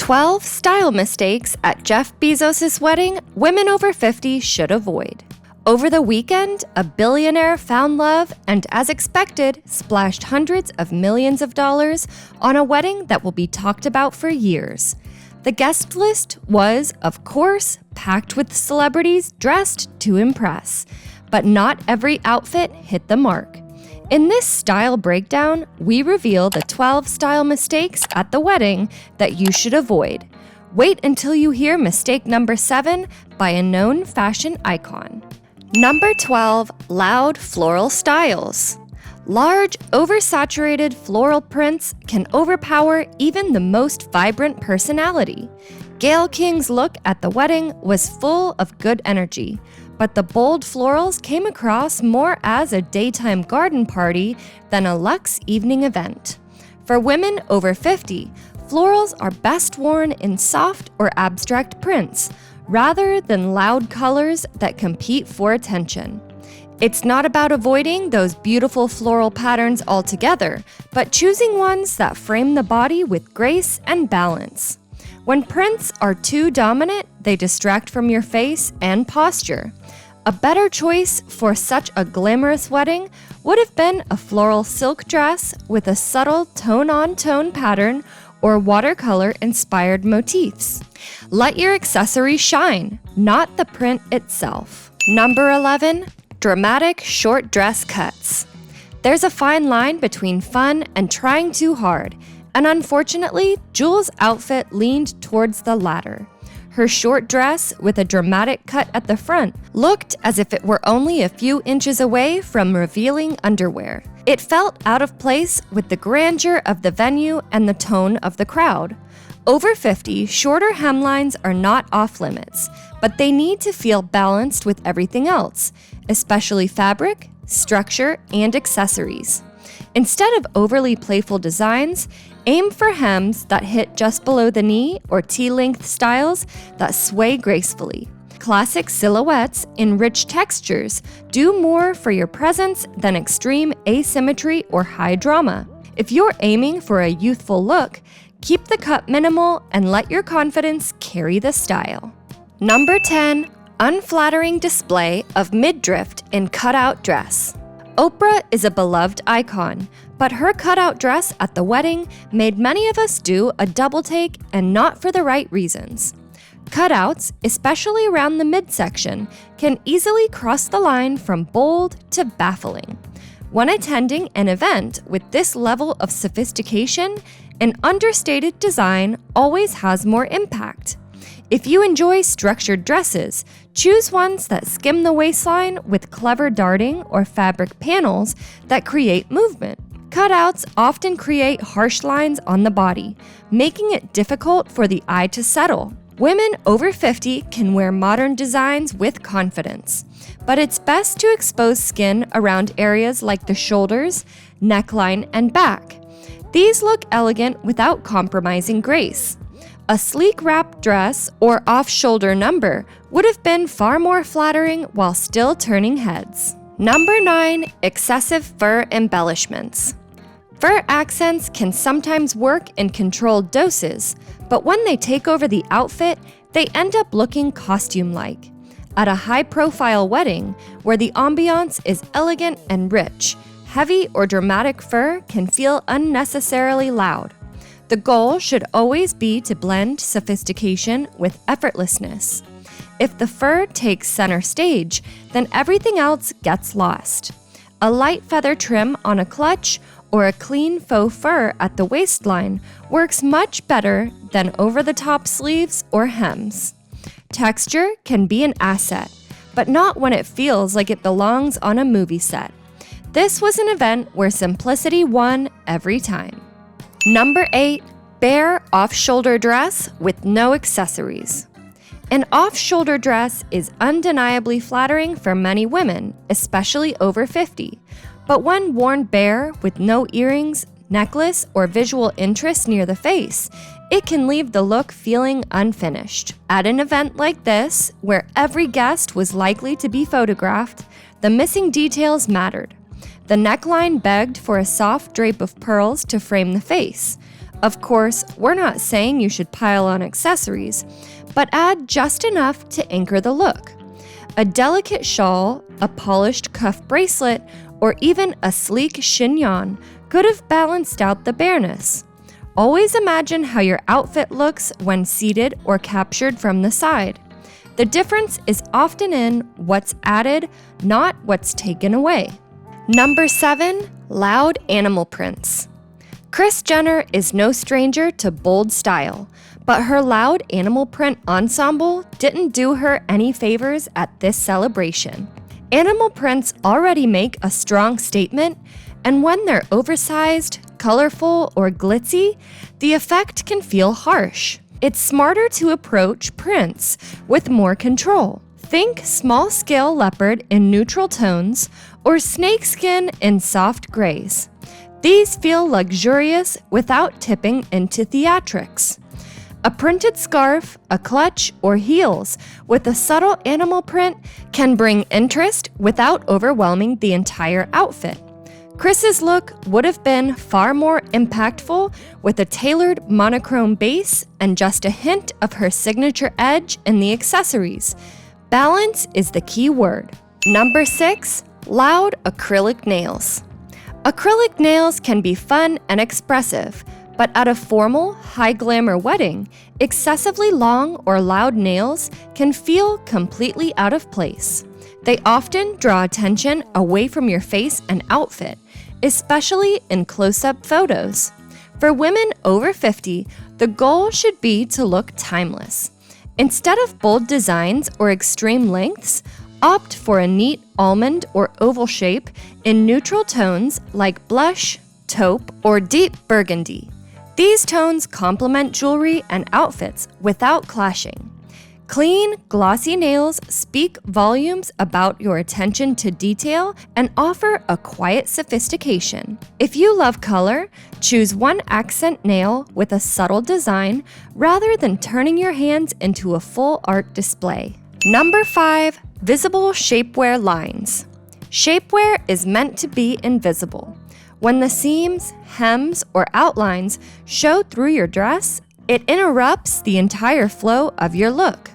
12 style mistakes at Jeff Bezos' wedding women over 50 should avoid. Over the weekend, a billionaire found love and, as expected, splashed hundreds of millions of dollars on a wedding that will be talked about for years. The guest list was, of course, packed with celebrities dressed to impress, but not every outfit hit the mark. In this style breakdown, we reveal the 12 style mistakes at the wedding that you should avoid. Wait until you hear mistake number 7 by a known fashion icon. Number 12, loud floral styles. Large, oversaturated floral prints can overpower even the most vibrant personality. Gayle King's look at the wedding was full of good energy, but the bold florals came across more as a daytime garden party than a luxe evening event. For women over 50, florals are best worn in soft or abstract prints, rather than loud colors that compete for attention. It's not about avoiding those beautiful floral patterns altogether, but choosing ones that frame the body with grace and balance. When prints are too dominant, they distract from your face and posture. A better choice for such a glamorous wedding would have been a floral silk dress with a subtle tone-on-tone pattern or watercolor-inspired motifs. Let your accessories shine, not the print itself. Number 11, dramatic short dress cuts. There's a fine line between fun and trying too hard, and unfortunately, Jewel's outfit leaned towards the latter. Her short dress, with a dramatic cut at the front, looked as if it were only a few inches away from revealing underwear. It felt out of place with the grandeur of the venue and the tone of the crowd. Over 50, shorter hemlines are not off limits, but they need to feel balanced with everything else, especially fabric, structure, and accessories. Instead of overly playful designs, aim for hems that hit just below the knee or T-length styles that sway gracefully. Classic silhouettes in rich textures do more for your presence than extreme asymmetry or high drama. If you're aiming for a youthful look, keep the cut minimal and let your confidence carry the style. Number 10, unflattering display of midriff in cutout dress. Oprah is a beloved icon, but her cutout dress at the wedding made many of us do a double take and not for the right reasons. Cutouts, especially around the midsection, can easily cross the line from bold to baffling. When attending an event with this level of sophistication, an understated design always has more impact. If you enjoy structured dresses, choose ones that skim the waistline with clever darting or fabric panels that create movement. Cutouts often create harsh lines on the body, making it difficult for the eye to settle. Women over 50 can wear modern designs with confidence, but it's best to expose skin around areas like the shoulders, neckline, and back. These look elegant without compromising grace. A sleek wrap dress or off-shoulder number would have been far more flattering while still turning heads. Number 9, excessive fur embellishments. Fur accents can sometimes work in controlled doses, but when they take over the outfit, they end up looking costume-like. At a high-profile wedding, where the ambiance is elegant and rich, heavy or dramatic fur can feel unnecessarily loud. The goal should always be to blend sophistication with effortlessness. If the fur takes center stage, then everything else gets lost. A light feather trim on a clutch or a clean faux fur at the waistline works much better than over-the-top sleeves or hems. Texture can be an asset, but not when it feels like it belongs on a movie set. This was an event where simplicity won every time. Number 8, bare off-shoulder dress with no accessories. An off-shoulder dress is undeniably flattering for many women, especially over 50. But when worn bare with no earrings, necklace, or visual interest near the face, it can leave the look feeling unfinished. At an event like this, where every guest was likely to be photographed, the missing details mattered. The neckline begged for a soft drape of pearls to frame the face. Of course, we're not saying you should pile on accessories, but add just enough to anchor the look. A delicate shawl, a polished cuff bracelet, or even a sleek chignon could have balanced out the bareness. Always imagine how your outfit looks when seated or captured from the side. The difference is often in what's added, not what's taken away. Number 7, loud animal prints. Kris Jenner is no stranger to bold style, but her loud animal print ensemble didn't do her any favors at this celebration. Animal prints already make a strong statement, and when they're oversized, colorful, or glitzy, the effect can feel harsh. It's smarter to approach prints with more control. Think small-scale leopard in neutral tones or snakeskin in soft grays. These feel luxurious without tipping into theatrics. A printed scarf, a clutch, or heels with a subtle animal print can bring interest without overwhelming the entire outfit. Kris's look would have been far more impactful with a tailored monochrome base and just a hint of her signature edge in the accessories. Balance is the key word. Number 6, loud acrylic nails. Acrylic nails can be fun and expressive, but at a formal, high-glamour wedding, excessively long or loud nails can feel completely out of place. They often draw attention away from your face and outfit, especially in close-up photos. For women over 50, the goal should be to look timeless. Instead of bold designs or extreme lengths, opt for a neat almond or oval shape in neutral tones like blush, taupe, or deep burgundy. These tones complement jewelry and outfits without clashing. Clean, glossy nails speak volumes about your attention to detail and offer a quiet sophistication. If you love color, choose one accent nail with a subtle design rather than turning your hands into a full art display. Number 5, visible shapewear lines. Shapewear is meant to be invisible. When the seams, hems, or outlines show through your dress, it interrupts the entire flow of your look.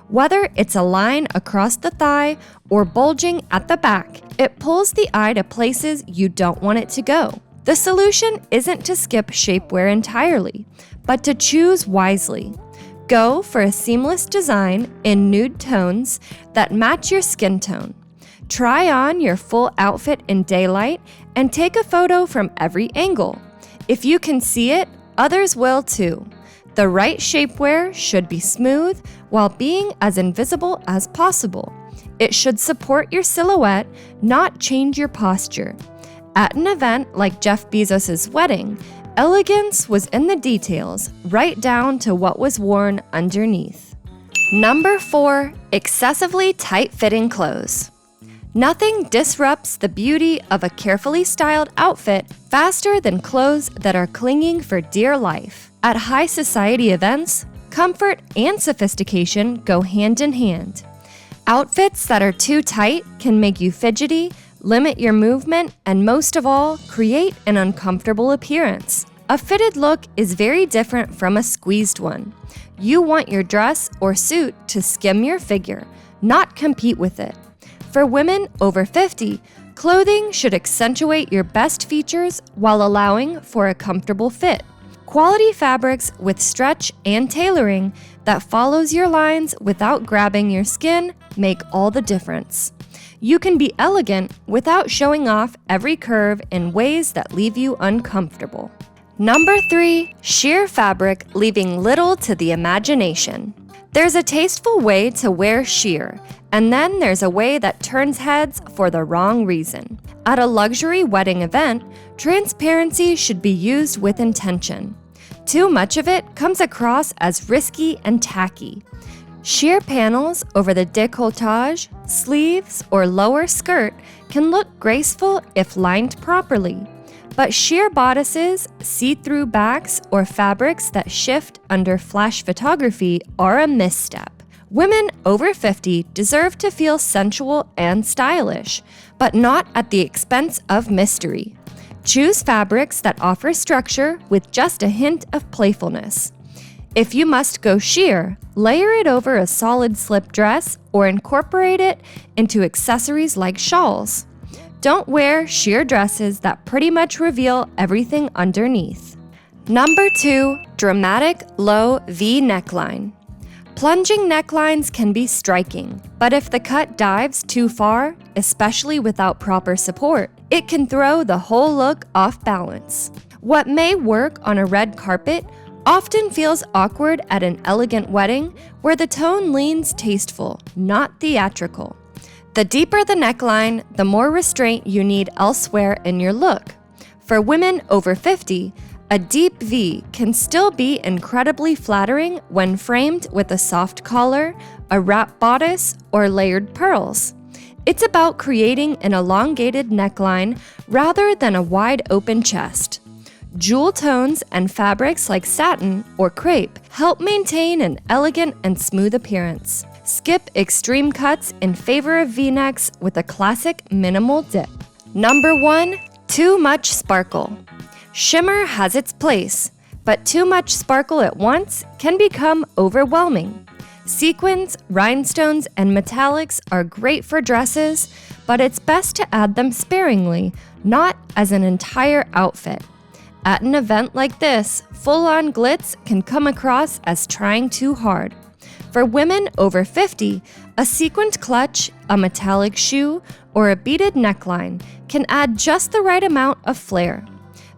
Whether it's a line across the thigh or bulging at the back, it pulls the eye to places you don't want it to go. The solution isn't to skip shapewear entirely, but to choose wisely. Go for a seamless design in nude tones that match your skin tone. Try on your full outfit in daylight and take a photo from every angle. If you can see it, others will too. The right shapewear should be smooth while being as invisible as possible. It should support your silhouette, not change your posture. At an event like Jeff Bezos' wedding, elegance was in the details, right down to what was worn underneath. Number 4, excessively tight-fitting clothes. Nothing disrupts the beauty of a carefully styled outfit faster than clothes that are clinging for dear life. At high society events, comfort and sophistication go hand in hand. Outfits that are too tight can make you fidgety, limit your movement, and most of all, create an uncomfortable appearance. A fitted look is very different from a squeezed one. You want your dress or suit to skim your figure, not compete with it. For women over 50, clothing should accentuate your best features while allowing for a comfortable fit. Quality fabrics with stretch and tailoring that follows your lines without grabbing your skin make all the difference. You can be elegant without showing off every curve in ways that leave you uncomfortable. Number 3, sheer fabric leaving little to the imagination. There's a tasteful way to wear sheer, and then there's a way that turns heads for the wrong reason. At a luxury wedding event, transparency should be used with intention. Too much of it comes across as risky and tacky. Sheer panels over the décolletage, sleeves, or lower skirt can look graceful if lined properly. But sheer bodices, see-through backs, or fabrics that shift under flash photography are a misstep. Women over 50 deserve to feel sensual and stylish, but not at the expense of mystery. Choose fabrics that offer structure with just a hint of playfulness. If you must go sheer, layer it over a solid slip dress or incorporate it into accessories like shawls. Don't wear sheer dresses that pretty much reveal everything underneath. Number 2, dramatic low V neckline. Plunging necklines can be striking, but if the cut dives too far, especially without proper support, it can throw the whole look off balance. What may work on a red carpet often feels awkward at an elegant wedding where the tone leans tasteful, not theatrical. The deeper the neckline, the more restraint you need elsewhere in your look. For women over 50, a deep V can still be incredibly flattering when framed with a soft collar, a wrap bodice, or layered pearls. It's about creating an elongated neckline rather than a wide open chest. Jewel tones and fabrics like satin or crepe help maintain an elegant and smooth appearance. Skip extreme cuts in favor of V-necks with a classic minimal dip. Number 1, too much sparkle. Shimmer has its place, but too much sparkle at once can become overwhelming. Sequins, rhinestones, and metallics are great for dresses, but it's best to add them sparingly, not as an entire outfit. At an event like this, full-on glitz can come across as trying too hard. For women over 50, a sequined clutch, a metallic shoe, or a beaded neckline can add just the right amount of flair.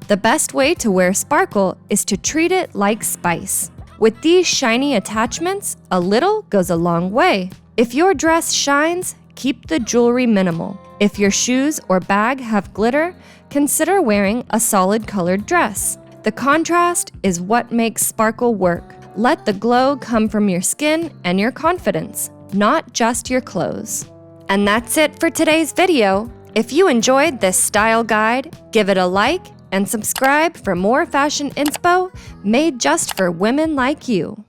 The best way to wear sparkle is to treat it like spice. With these shiny attachments, a little goes a long way. If your dress shines, keep the jewelry minimal. If your shoes or bag have glitter, consider wearing a solid colored dress. The contrast is what makes sparkle work. Let the glow come from your skin and your confidence, not just your clothes. And that's it for today's video. If you enjoyed this style guide, give it a like and subscribe for more fashion inspo made just for women like you.